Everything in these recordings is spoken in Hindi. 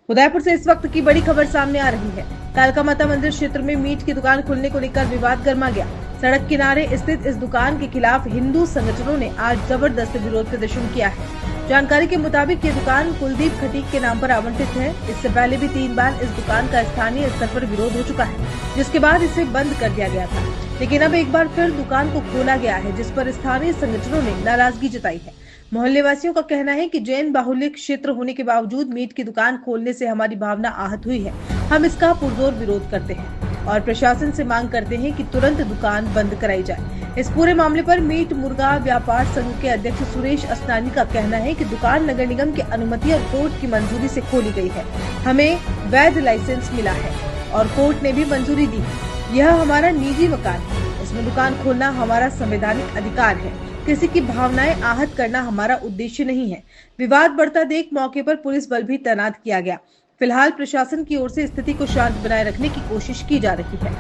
उदयपुर से इस वक्त की बड़ी खबर सामने आ रही है। कालका माता मंदिर क्षेत्र में मीट की दुकान खुलने को लेकर विवाद गर्मा गया। सड़क किनारे स्थित इस दुकान के खिलाफ हिंदू संगठनों ने आज जबरदस्त विरोध प्रदर्शन किया है। जानकारी के मुताबिक ये दुकान कुलदीप खटीक के नाम पर आवंटित है। इससे पहले भी 3 बार इस दुकान का स्थानीय स्तर पर विरोध हो चुका है, जिसके बाद इसे बंद कर दिया गया था। लेकिन अब एक बार फिर दुकान को खोला गया है, जिस पर स्थानीय संगठनों ने नाराजगी जताई है। मोहल्ले वासियों का कहना है कि जैन बाहुल्य क्षेत्र होने के बावजूद मीट की दुकान खोलने से हमारी भावना आहत हुई है। हम इसका पुरजोर विरोध करते हैं और प्रशासन से मांग करते हैं कि तुरंत दुकान बंद कराई जाए। इस पूरे मामले पर मीट मुर्गा व्यापार संघ के अध्यक्ष सुरेश असनानी का कहना है कि दुकान नगर निगम की अनुमति और कोर्ट की मंजूरी से खोली गई है। हमें वैध लाइसेंस मिला है और कोर्ट ने भी मंजूरी दी है। यह हमारा निजी मकान है, इसमें दुकान खोलना हमारा संवैधानिक अधिकार है। किसी की भावनाएं आहत करना हमारा उद्देश्य नहीं है। विवाद बढ़ता देख मौके पर पुलिस बल भी तैनात किया गया। फिलहाल प्रशासन की ओर से स्थिति को शांत बनाए रखने की कोशिश की जा रही है।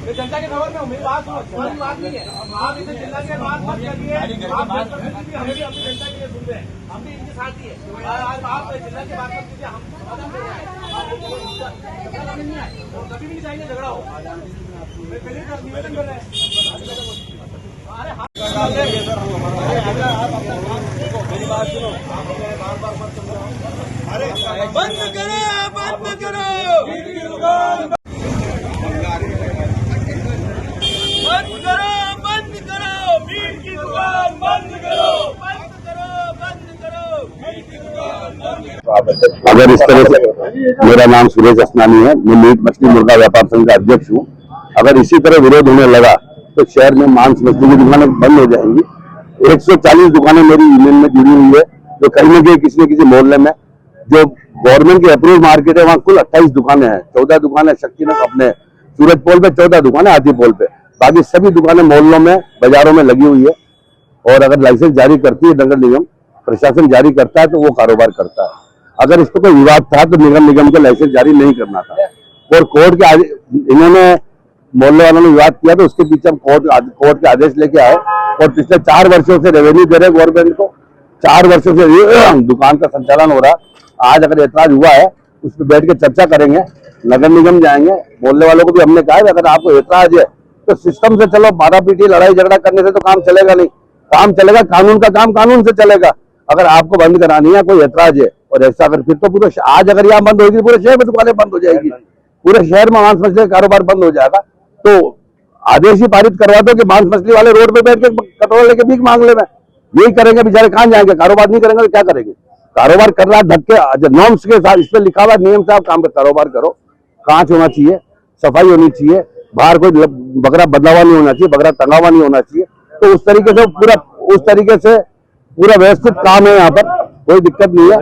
मैं जनता के खबर में हूँ, मेरी बात सुनो, बात नहीं है। आप इसे जनता के बात मत करिए, आप हमें भी अपनी जनता के लिए सुन रहे हैं, हम भी इनके साथ ही है। आप जनता की बात मत कीजिए, हम कभी भी नहीं चाहेंगे झगड़ा हो। निवेदन कर रहे हैं, मेरी बात सुनो, बार बार मत समझाओ। अरे बंद करो, बंद करो, बंद करो, बंद करो, मीट की दुकान बंद करो, बंद करो, बंद करो, मीट की दुकान बंद करो। अगर इस तरह से, मेरा नाम सुरेश असनानी है, मैं मीट मछली मुर्गा व्यापार संघ का अध्यक्ष हूँ। अगर इसी तरह विरोध होने लगा तो शहर में मांस मछली की दुकानें बंद हो जाएंगी। 140 दुकानें मेरी यूनियन में जुड़ी हुई है, जो कहीं न कहीं किसी न किसी मोहल्ले में, जो गवर्नमेंट की अप्रूव मार्केट है, वहाँ कुल 28 दुकानें हैं। 14 दुकानें शक्तिनगर अपने सूरज पोल पे, 14 दुकानें हाथी पोल पे, बाकी सभी दुकानें मोहल्लों में, बाजारों में लगी हुई है। और अगर लाइसेंस जारी करती है नगर निगम, प्रशासन जारी करता है तो वो कारोबार करता है। अगर इस पर कोई विवाद था तो नगर निगम को लाइसेंस जारी नहीं करना था। और कोर्ट के इन्होंने मोहल्ले वालों ने विवाद किया तो उसके पीछे हम कोर्ट के आदेश लेके आए और पिछले 4 वर्षों से रेवेन्यू दे रहे गवर्नमेंट को। 4 वर्षों से दुकान का संचालन हो रहा। आज अगर ऐतराज हुआ है उस पर बैठ के चर्चा करेंगे, नगर निगम जाएंगे। मोहल्ले वालों को भी हमने कहा है अगर आपको ऐतराज है तो सिस्टम से चलो, मारापीटी लड़ाई झगड़ा करने से तो काम चलेगा नहीं। काम चलेगा, कानून का काम कानून से चलेगा। अगर आपको बंद करानी है, कोई ऐतराज है और ऐसा अगर फिर तो पूरे आज अगर यहाँ बंद होगी, पूरे शहर में दुकानें बंद हो जाएगी, पूरे शहर में मांस मछली का कारोबार बंद हो जाएगा। तो आदेश ही पारित करवा दो कि मांस मछली वाले रोड पे बैठ के कटोरा लेके भीख मांग ले। यही करेंगे, बेचारे कहाँ जाएंगे? कारोबार नहीं करेंगे तो क्या करेंगे? कारोबार कर रहा है धक्के नॉर्म्स के साथ, इस पर लिखा हुआ नियम से आप काम पे कारोबार करो। कांच होना चाहिए, सफाई होनी चाहिए, बाहर कोई बकरा बदला हुआ नहीं होना चाहिए, बकरा टंगा हुआ नहीं होना चाहिए। तो उस तरीके से पूरा व्यवस्थित काम है यहाँ पर, कोई दिक्कत नहीं है।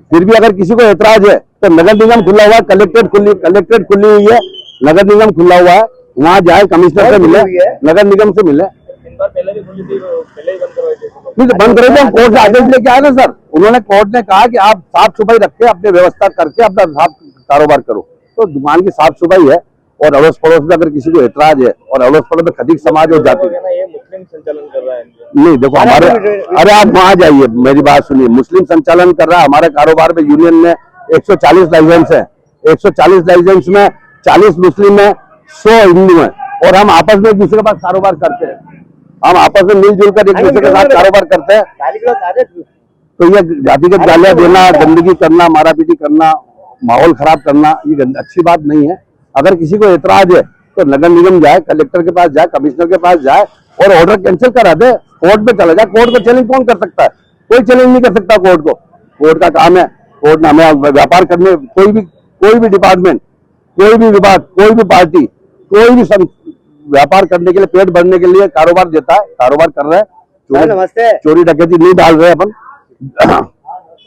फिर भी अगर किसी को ऐतराज है तो नगर निगम खुला हुआ है, कलेक्ट्रेट खुली हुई है, नगर निगम खुला हुआ है, वहाँ जाए, कमिश्नर से मिले, नगर निगम से मिले। पहले भी खुली थी, पहले ही बंद करवाई थी। नहीं तो बंद करेंगे, हम कोर्ट से आदेश लेके आए ना सर। उन्होंने कोर्ट ने कहा कि आप साफ सफाई रख के अपनी व्यवस्था करके अपना साफ कारोबार करो। तो दुकान की साफ सफाई है। और अड़ोस पड़ोस में अगर किसी को ऐतराज है और अड़ोस पड़ोस में खटीक समाज हो जाती है, ये मुस्लिम संचालन कर रहा है। नहीं देखो हमारे, अरे आप वहां जाइए, मेरी बात सुनिए। मुस्लिम संचालन कर रहा है, हमारे कारोबार में यूनियन में 140 लाइसेंस है। 140 लाइसेंस में 40 मुस्लिम है, 100 हिंदू है। और हम आपस में एक दूसरे के पास कारोबार करते हैं, हम आपस में मिलजुल कर एक दूसरे के साथ कारोबार करते हैं। तो ये जातिगत गालियां देना, गंदगी करना, मारापीटी करना, माहौल खराब करना, ये अच्छी बात नहीं है। अगर किसी को ऐतराज है तो नगर निगम जाए, कलेक्टर के पास जाए, कमिश्नर के पास जाए और ऑर्डर कैंसिल करा दे, कोर्ट में चला जाए। कोर्ट को चैलेंज कौन कर सकता है? कोई चैलेंज नहीं कर सकता कोर्ट को। कोर्ट का काम है, कोर्ट में हमें व्यापार करने, कोई भी डिपार्टमेंट, कोई भी विभाग, कोई भी पार्टी, कोई भी व्यापार करने के लिए, पेट भरने के लिए कारोबार देता है, कारोबार कर रहे हैं। चोरी डकैती नहीं डाल रहे अपन।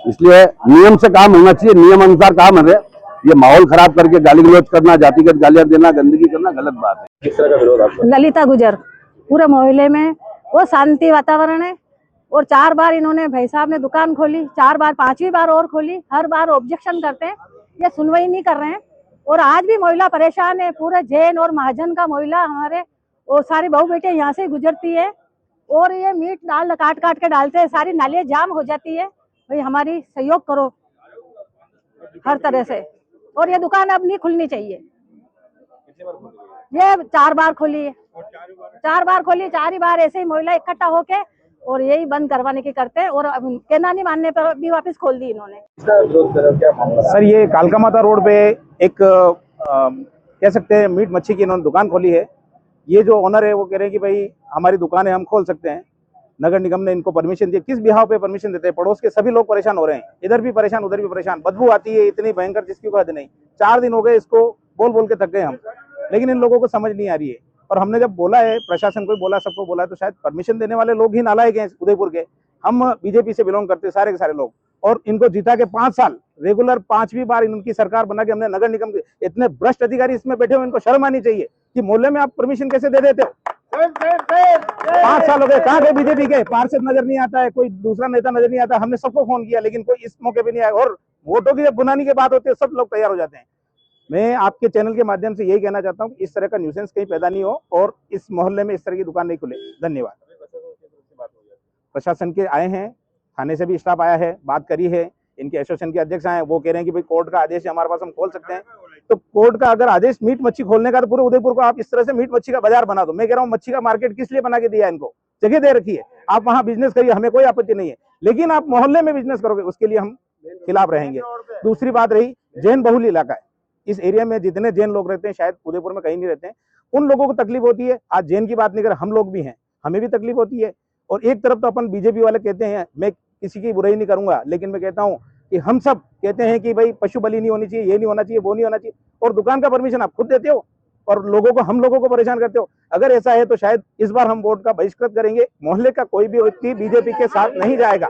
इसलिए नियम से काम होना चाहिए, नियम अनुसार काम है। ये माहौल खराब करके गाली गलौज करना, जातिगत गालियां देना, गंदगी करना गलत बात है। किस तरह का विरोध आपका? ललिता गुजर, पूरे मोहल्ले में वो शांति वातावरण है। और 4 बार इन्होंने भाई साहब ने दुकान खोली, 4 बार, 5वीं बार और खोली। हर बार ऑब्जेक्शन करते हैं, ये सुनवाई नहीं कर रहे हैं। और आज भी महिला परेशान है, पूरे जैन और महाजन का महिला हमारे और सारी बहू बेटे यहाँ से गुजरती है। और ये मीट काट के डालते हैं, सारी नालियाँ जाम हो जाती है। भाई हमारी सहयोग करो। हर तरह से। और ये दुकान अब नहीं खुलनी चाहिए। ये 4 बार खुली है, 4 बार खोली, 4 ही बार ऐसे ही महिला इकट्ठा होके और यही बंद करवाने की करते हैं, और कहना नहीं मानने पर भी वापस खोल दी इन्होंने। सर ये कालका माता रोड पे एक कह सकते हैं मीट मच्छी की इन्होंने दुकान खोली है। ये जो ओनर है वो कह रहे हैं कि भाई हमारी दुकान है, हम खोल सकते हैं। नगर निगम ने इनको परमिशन दी। किस बिहाव पे परमिशन देते हैं? पड़ोस के सभी लोग परेशान हो रहे हैं, इधर भी परेशान उधर भी परेशान, बदबू आती है इतनी भयंकर जिसकी कोई हद नहीं। 4 दिन हो गए इसको बोल बोल के थक गए हम, लेकिन इन लोगों को समझ नहीं आ रही है। और हमने जब बोला है, प्रशासन को बोला, सबको बोला, तो शायद परमिशन देने वाले लोग ही नालायक हैं उदयपुर के। हम बीजेपी से बिलोंग करते सारे के सारे लोग, और इनको जीता के 5 साल रेगुलर 5वीं बार इनकी सरकार बना के हमने नगर निगम के इतने भ्रष्ट अधिकारी इसमें बैठे हुए, इनको शर्म आनी चाहिए कि मोहल्ले में आप परमिशन कैसे दे देते हो? 5 साल हो गए, कहाँ गए बीजेपी के? पार्षद नजर नहीं आता है, कोई दूसरा नेता नजर नहीं आता। हमने सबको फोन किया लेकिन कोई इस मौके पे नहीं आया। और वोटों की जब बुनानी की बात होती है सब लोग तैयार हो जाते हैं। मैं आपके चैनल के माध्यम से यही कहना चाहता हूँ कि इस तरह का न्यूसेंस कहीं पैदा नहीं हो और इस मोहल्ले में इस तरह की दुकान नहीं खुले। धन्यवाद। प्रशासन के आए हैं, थाने से भी स्टाफ आया है, बात करी है, इनके एसोसिएशन के अध्यक्ष आए हैं, वो कह रहे हैं कि भाई कोर्ट का आदेश है हमारे पास, हम खोल सकते हैं। तो कोर्ट का अगर आदेश मीट मच्छी खोलने का, तो पूरे उदयपुर को आप इस तरह से मीट मच्छी का बाजार बना दो। मैं कह रहा हूँ मच्छी का मार्केट किस लिए बना के दिया? इनको जगह दे रखी है, आप वहां बिजनेस करिए, हमें कोई आपत्ति नहीं है, लेकिन आप मोहल्ले में बिजनेस करोगे उसके लिए हम खिलाफ रहेंगे। दूसरी बात रही, जैन बहुल इलाका है, इस एरिया में जितने जैन लोग रहते हैं शायद उदयपुर में कहीं नहीं रहते हैं, उन लोगों को तकलीफ होती है। आज जैन की बात नहीं कर, हम लोग भी हैं, हमें भी तकलीफ होती है। और एक तरफ तो अपन बीजेपी वाले कहते हैं, मैं किसी की बुराई नहीं करूंगा, लेकिन मैं कहता हूं कि हम सब कहते हैं कि भाई पशु बलि नहीं होनी चाहिए, ये नहीं होना चाहिए, वो नहीं होना चाहिए, और दुकान का परमिशन आप खुद देते हो और हम लोगों को परेशान करते हो। अगर ऐसा है तो शायद इस बार हम वोट का बहिष्कृत करेंगे। मोहल्ले का कोई भी व्यक्ति बीजेपी के साथ नहीं जाएगा।